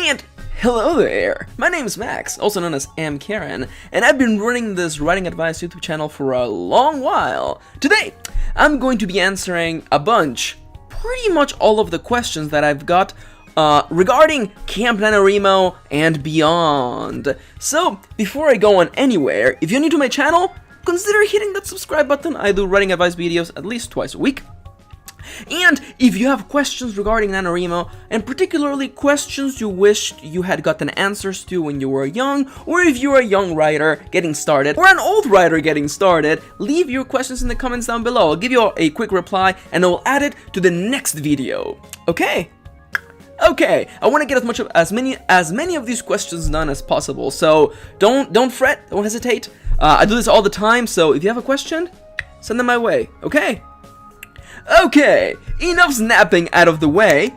And hello there, my name is Max, also known as Karen, and I've been running this writing advice YouTube channel for a long while. Today, I'm going to be answering pretty much all of the questions that I've got regarding Camp NaNoWriMo and beyond. So, before I go on anywhere, if you're new to my channel, consider hitting that subscribe button. I do writing advice videos at least twice a week. And if you have questions regarding NaNoWriMo, and particularly questions you wished you had gotten answers to when you were young, or if you're a young writer getting started, or an old writer getting started, leave your questions in the comments down below. I'll give you a quick reply, and I'll add it to the next video. Okay, I want to get as many of these questions done as possible, so don't fret, don't hesitate. I do this all the time, so if you have a question, send them my way, okay? Okay, enough snapping out of the way.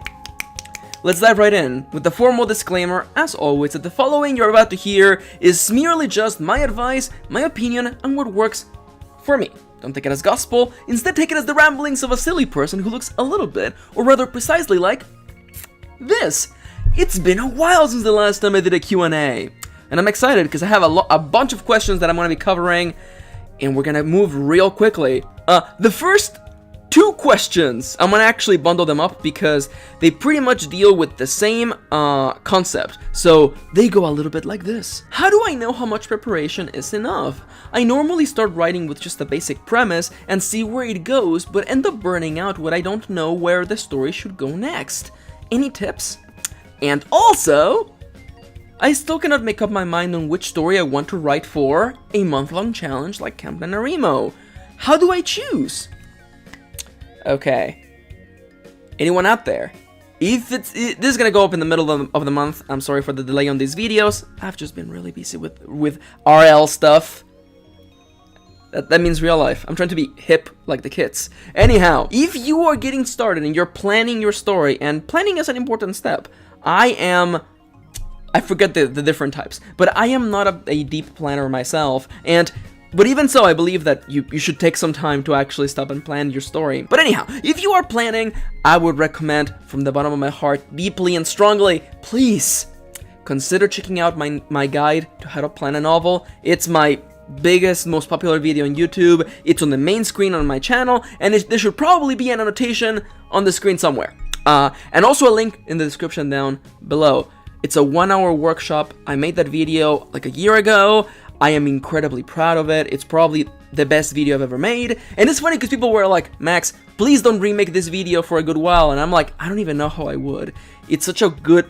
Let's dive right in with the formal disclaimer, as always, that the following you're about to hear is merely just my advice, my opinion, and what works for me. Don't take it as gospel, instead take it as the ramblings of a silly person who looks a little bit, or rather precisely like this. It's been a while since the last time I did a Q&A, and I'm excited because I have a bunch of questions that I'm going to be covering, and we're going to move real quickly. The first two questions, I'm gonna actually bundle them up because they pretty much deal with the same concept. So they go a little bit like this. How do I know how much preparation is enough? I normally start writing with just a basic premise and see where it goes, but end up burning out when I don't know where the story should go next. Any tips? And also, I still cannot make up my mind on which story I want to write for a month-long challenge like Camp NaNoWriMo. How do I choose? Okay, anyone out there? If this is gonna go up in the middle of the month, I'm sorry for the delay on these videos. I've just been really busy with RL stuff. That means real life. I'm trying to be hip like the kids. Anyhow, if you are getting started and you're planning your story, and planning is an important step, I forget the different types, but I am not a deep planner myself, but even so, I believe that you should take some time to actually stop and plan your story. But anyhow, if you are planning, I would recommend from the bottom of my heart, deeply and strongly, please consider checking out my guide to how to plan a novel. It's my biggest, most popular video on YouTube. It's on the main screen on my channel, and there should probably be an annotation on the screen somewhere. And also a link in the description down below. It's a 1-hour workshop. I made that video like a year ago. I am incredibly proud of it. It's probably the best video I've ever made. And it's funny because people were like, Max, please don't remake this video for a good while. And I'm like, I don't even know how I would. It's such a good,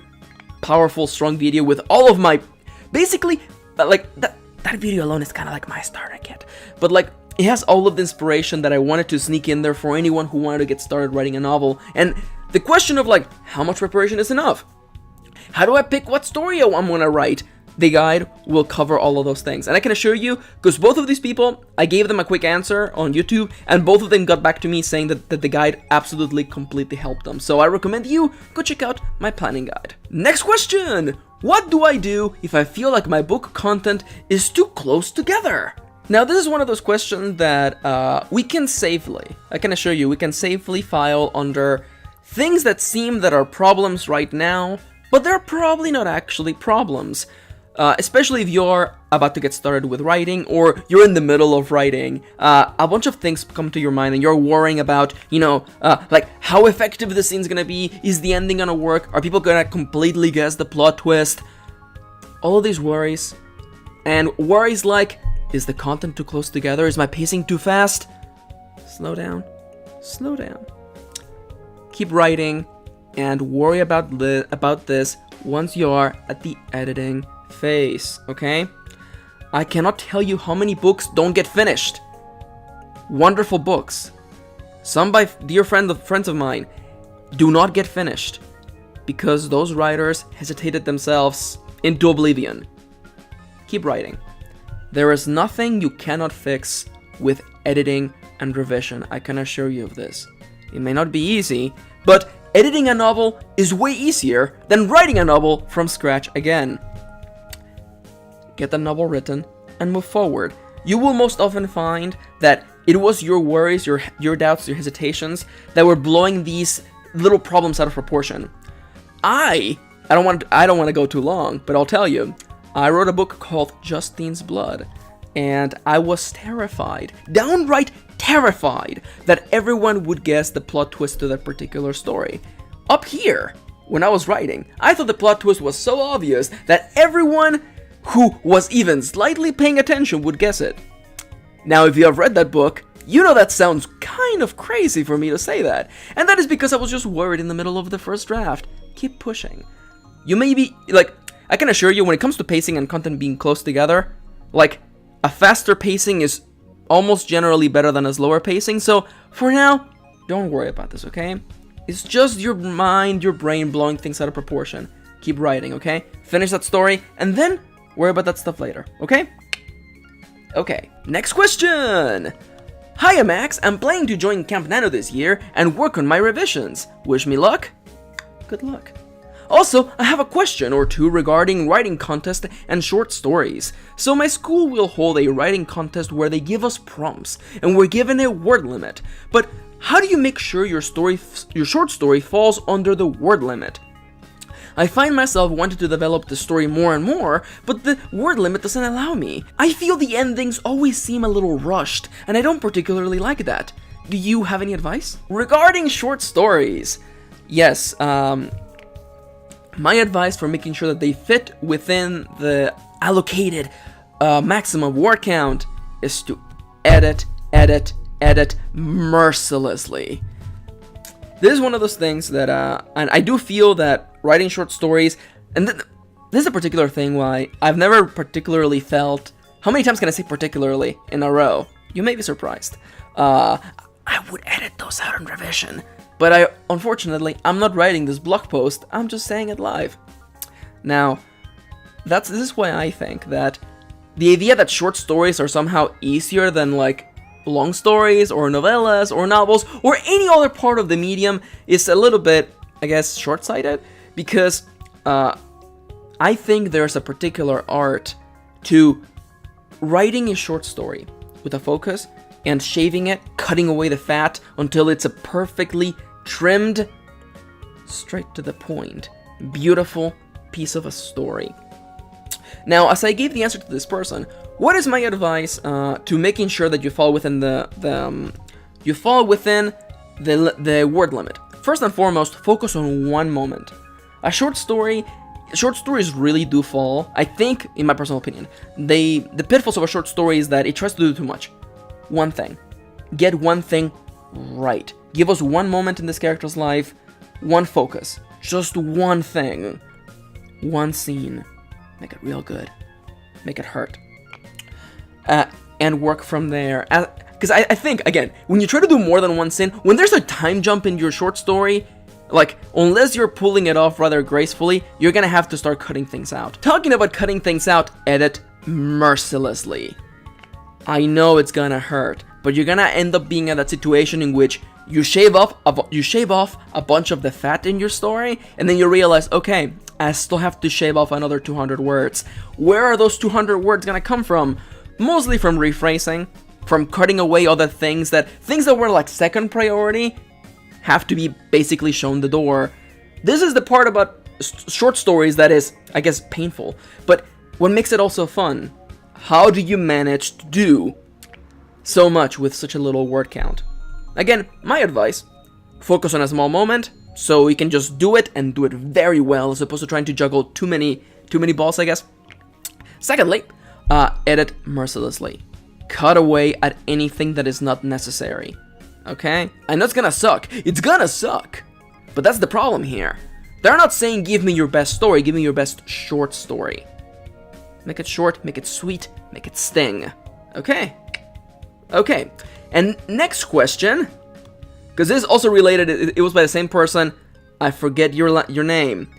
powerful, strong video with all of my... Basically, like, that video alone is kind of like my starter kit. But like, it has all of the inspiration that I wanted to sneak in there for anyone who wanted to get started writing a novel. And the question of like, how much preparation is enough? How do I pick what story I'm gonna write? The guide will cover all of those things. And I can assure you, because both of these people, I gave them a quick answer on YouTube, and both of them got back to me saying that the guide absolutely, completely helped them. So I recommend you go check out my planning guide. Next question! What do I do if I feel like my book content is too close together? Now, this is one of those questions that we can safely, I can assure you, we can safely file under things that seem that are problems right now, but they're probably not actually problems. Especially if you're about to get started with writing, or you're in the middle of writing, a bunch of things come to your mind and you're worrying about, like how effective the scene's gonna be, is the ending gonna work, are people gonna completely guess the plot twist? All of these worries, and worries like, is the content too close together, is my pacing too fast? Slow down, slow down. Keep writing, and worry about this once you are at the editing phase, okay? I cannot tell you how many books don't get finished. Wonderful books, some by dear friends of mine, do not get finished because those writers hesitated themselves into oblivion. Keep writing. There is nothing you cannot fix with editing and revision. I can assure you of this. It may not be easy, but editing a novel is way easier than writing a novel from scratch again. Get the novel written, and move forward. You will most often find that it was your worries, your doubts, your hesitations that were blowing these little problems out of proportion. I I don't want to go too long, but I'll tell you. I wrote a book called Justine's Blood, and I was terrified, downright terrified, that everyone would guess the plot twist to that particular story. Up here, when I was writing, I thought the plot twist was so obvious that everyone who was even slightly paying attention would guess it. Now, if you have read that book, you know that sounds kind of crazy for me to say that, and that is because I was just worried in the middle of the first draft. Keep pushing. You may be, like, I can assure you when it comes to pacing and content being close together, like, a faster pacing is almost generally better than a slower pacing, so for now, don't worry about this, okay? It's just your mind, your brain blowing things out of proportion. Keep writing, okay? Finish that story, and then worry about that stuff later, okay? Okay, next question! Hiya Max, I'm planning to join Camp Nano this year and work on my revisions. Wish me luck? Good luck. Also, I have a question or two regarding writing contest and short stories. So my school will hold a writing contest where they give us prompts, and we're given a word limit. But how do you make sure your short story falls under the word limit? I find myself wanting to develop the story more and more, but the word limit doesn't allow me. I feel the endings always seem a little rushed, and I don't particularly like that. Do you have any advice? Regarding short stories, yes, my advice for making sure that they fit within the allocated maximum word count is to edit mercilessly. This is one of those things that, and I do feel that writing short stories, and this is a particular thing why I've never particularly felt, how many times can I say particularly in a row? You may be surprised. I would edit those out in revision. But unfortunately, I'm not writing this blog post, I'm just saying it live. Now, this is why I think that the idea that short stories are somehow easier than, like, long stories, or novellas, or novels, or any other part of the medium is a little bit, I guess, short-sighted, because I think there's a particular art to writing a short story with a focus, and shaving it, cutting away the fat until it's a perfectly trimmed, straight to the point, beautiful piece of a story. Now, as I gave the answer to this person, what is my advice to making sure that you fall within the word limit? First and foremost, focus on one moment. Short stories really do fall. I think, in my personal opinion, the pitfalls of a short story is that it tries to do too much. One thing. Get one thing right. Give us one moment in this character's life, one focus. Just one thing. One scene. Make it real good. Make it hurt. And work from there. Because I think, again, when you try to do more than one scene, when there's a time jump in your short story, like, unless you're pulling it off rather gracefully, you're gonna have to start cutting things out. Talking about cutting things out, edit mercilessly. I know it's gonna hurt, but you're gonna end up being in that situation in which you shave off a bunch of the fat in your story, and then you realize, okay, I still have to shave off another 200 words. Where are those 200 words gonna come from? Mostly from rephrasing, from cutting away other things that were like second priority have to be basically shown the door. This is the part about short stories that is, I guess, painful, but what makes it also fun. How do you manage to do so much with such a little word count? Again, my advice, focus on a small moment, so you can just do it and do it very well, as opposed to trying to juggle too many balls, I guess. Secondly, edit mercilessly. Cut away at anything that is not necessary. Okay? I know it's gonna suck. It's gonna suck. But that's the problem here. They're not saying give me your best story, give me your best short story. Make it short, make it sweet, make it sting. Okay? Okay. And next question, because this is also related, it was by the same person. I forget your name.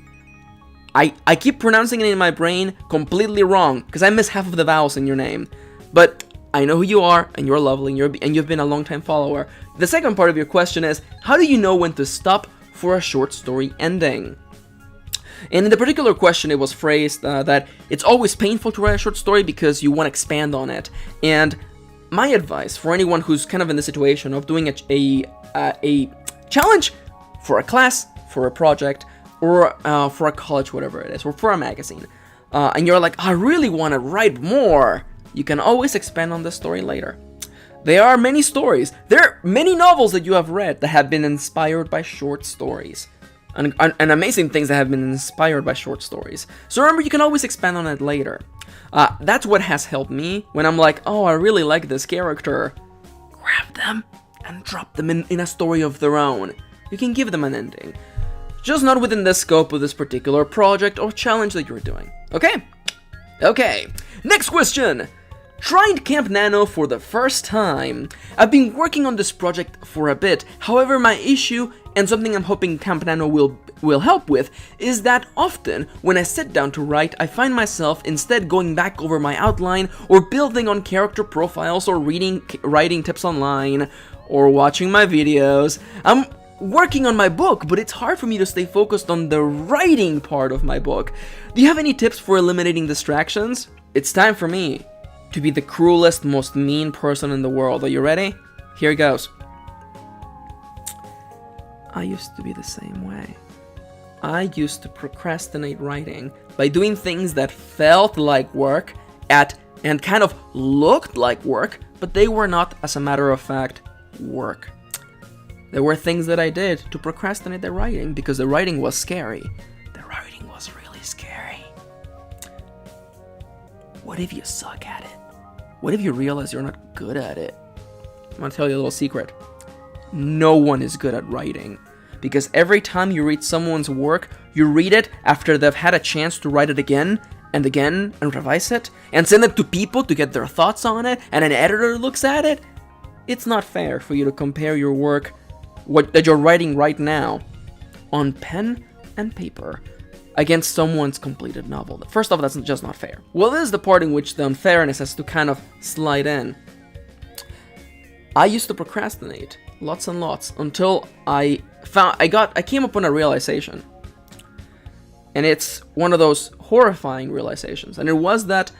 I keep pronouncing it in my brain completely wrong, because I miss half of the vowels in your name. But I know who you are, and you're lovely, and you've been a long-time follower. The second part of your question is, how do you know when to stop for a short story ending? And in the particular question, it was phrased that it's always painful to write a short story because you want to expand on it. And my advice for anyone who's kind of in the situation of doing a challenge for a class, for a project, or for a college, whatever it is, or for a magazine, and you're like, I really want to write more, you can always expand on the story later. There are many stories, there are many novels that you have read that have been inspired by short stories. And amazing things that have been inspired by short stories. So remember, you can always expand on it later. That's what has helped me when I'm like, oh, I really like this character. Grab them and drop them in a story of their own. You can give them an ending. Just not within the scope of this particular project or challenge that you're doing. Okay? Okay. Next question. Tried Camp Nano for the first time. I've been working on this project for a bit. However, my issue, and something I'm hoping Camp Nano will help with, is that often when I sit down to write, I find myself instead going back over my outline or building on character profiles or reading writing tips online or watching my videos. I'm working on my book, but it's hard for me to stay focused on the writing part of my book. Do you have any tips for eliminating distractions? It's time for me to be the cruelest, most mean person in the world. Are you ready? Here it goes. I used to be the same way. I used to procrastinate writing by doing things that felt like work and kind of looked like work, but they were not, as a matter of fact, work. There were things that I did to procrastinate the writing because the writing was scary. The writing was really scary. What if you suck at it? What if you realize you're not good at it? I'm gonna tell you a little secret. No one is good at writing. Because every time you read someone's work, you read it after they've had a chance to write it again and again and revise it and send it to people to get their thoughts on it, and an editor looks at it. It's not fair for you to compare your work, what that you're writing right now, on pen and paper against someone's completed novel. First off, that's just not fair. Well, this is the part in which the unfairness has to kind of slide in. I used to procrastinate lots and lots until I came upon a realization. And it's one of those horrifying realizations. And it was that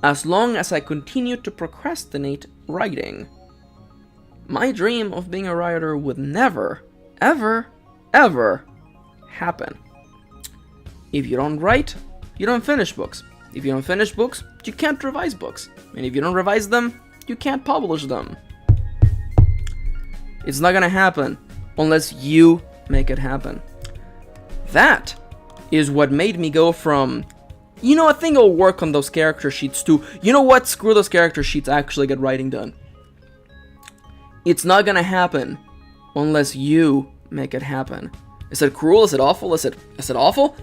as long as I continued to procrastinate writing, my dream of being a writer would never, ever, ever happen. If you don't write, you don't finish books. If you don't finish books, you can't revise books. And if you don't revise them, you can't publish them. It's not gonna happen unless you make it happen. That is what made me go from, you know, I think I'll work on those character sheets to, you know what, screw those character sheets, I actually get writing done. It's not gonna happen unless you make it happen. Is it cruel? Is it awful? Is it awful?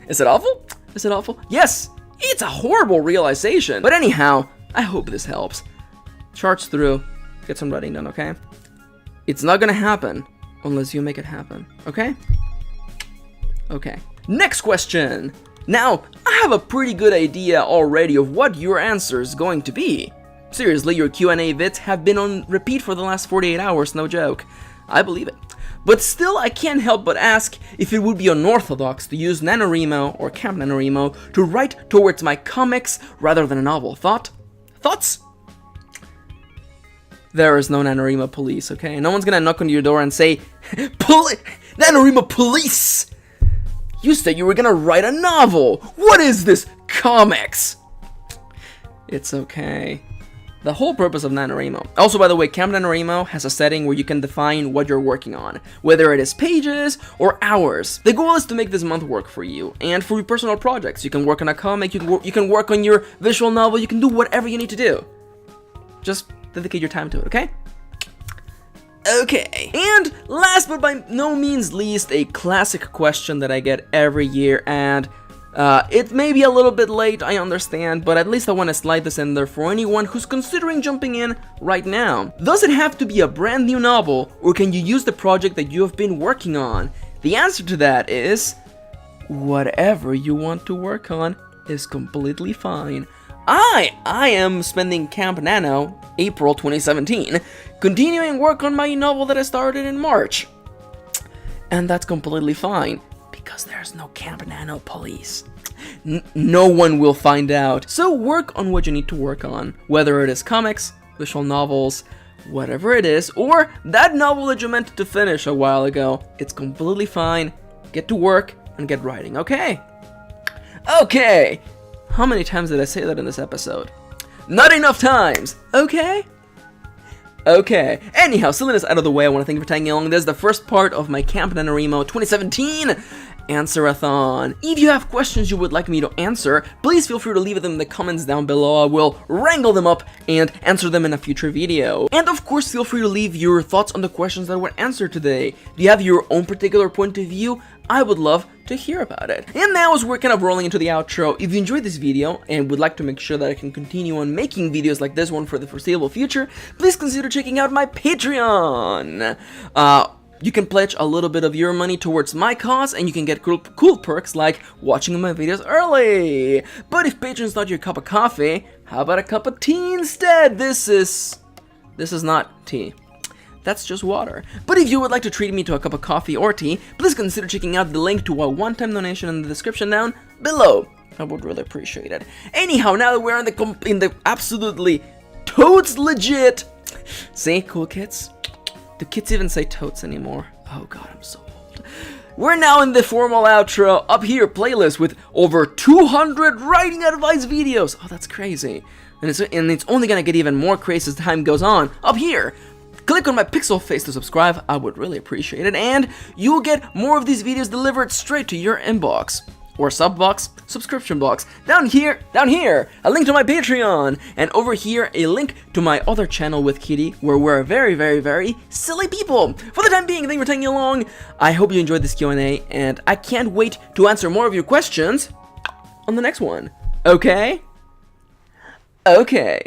Is it awful? Is it awful? Yes! It's a horrible realization! But anyhow, I hope this helps. Charge through, get some writing done, okay? It's not gonna happen unless you make it happen, okay? Okay. Next question! Now, I have a pretty good idea already of what your answer is going to be. Seriously, your Q&A vids have been on repeat for the last 48 hours, no joke. I believe it. But still, I can't help but ask if it would be unorthodox to use NaNoWriMo or Camp NaNoWriMo to write towards my comics rather than a novel. Thoughts? There is no NaNoWriMo police, okay? No one's gonna knock on your door and say, NaNoWriMo police! You said you were gonna write a novel! What is this? Comics! It's okay. The whole purpose of NaNoWriMo. Also, by the way, Camp NaNoWriMo has a setting where you can define what you're working on, whether it is pages or hours. The goal is to make this month work for you, and for your personal projects. You can work on a comic, you can work on your visual novel, you can do whatever you need to do. Just dedicate your time to it, okay? Okay, and last but by no means least, a classic question that I get every year, and it may be a little bit late, I understand, but at least I want to slide this in there for anyone who's considering jumping in right now. Does it have to be a brand new novel, or can you use the project that you have been working on? The answer to that is, whatever you want to work on is completely fine. I am spending Camp Nano, April 2017, continuing work on my novel that I started in March. And that's completely fine. Because there's no Camp Nano police. No one will find out. So work on what you need to work on. Whether it is comics, visual novels, whatever it is, or that novel that you meant to finish a while ago. It's completely fine. Get to work and get writing, okay? Okay! How many times did I say that in this episode? Not enough times! Okay? Okay. Anyhow, silliness out of the way, I want to thank you for tagging along. This is the first part of my Camp NaNoWriMo 2017 Answer-a-thon. If you have questions you would like me to answer, please feel free to leave them in the comments down below. I will wrangle them up and answer them in a future video. And of course, feel free to leave your thoughts on the questions that were answered today. Do you have your own particular point of view? I would love to hear about it. And now, as we're kind of rolling into the outro, if you enjoyed this video and would like to make sure that I can continue on making videos like this one for the foreseeable future, please consider checking out my Patreon. You can pledge a little bit of your money towards my cause, and you can get cool perks like watching my videos early. But if Patreon's not your cup of coffee, how about a cup of tea instead? This is not tea. That's just water. But if you would like to treat me to a cup of coffee or tea, please consider checking out the link to a one-time donation in the description down below. I would really appreciate it. Anyhow, now that we're in the absolutely totes legit. See, cool kids? Do kids even say totes anymore? Oh god, I'm so old. We're now in the formal outro. Up here, playlist with over 200 writing advice videos. Oh, that's crazy. And it's only gonna get even more crazy as time goes on. Up here, click on my pixel face to subscribe. I would really appreciate it. And you'll get more of these videos delivered straight to your inbox. Or sub box, subscription box. Down here, a link to my Patreon. And over here, a link to my other channel with Kitty, where we're very, very, very silly people. For the time being, thank you for tagging along. I hope you enjoyed this Q&A, and I can't wait to answer more of your questions on the next one. Okay? Okay.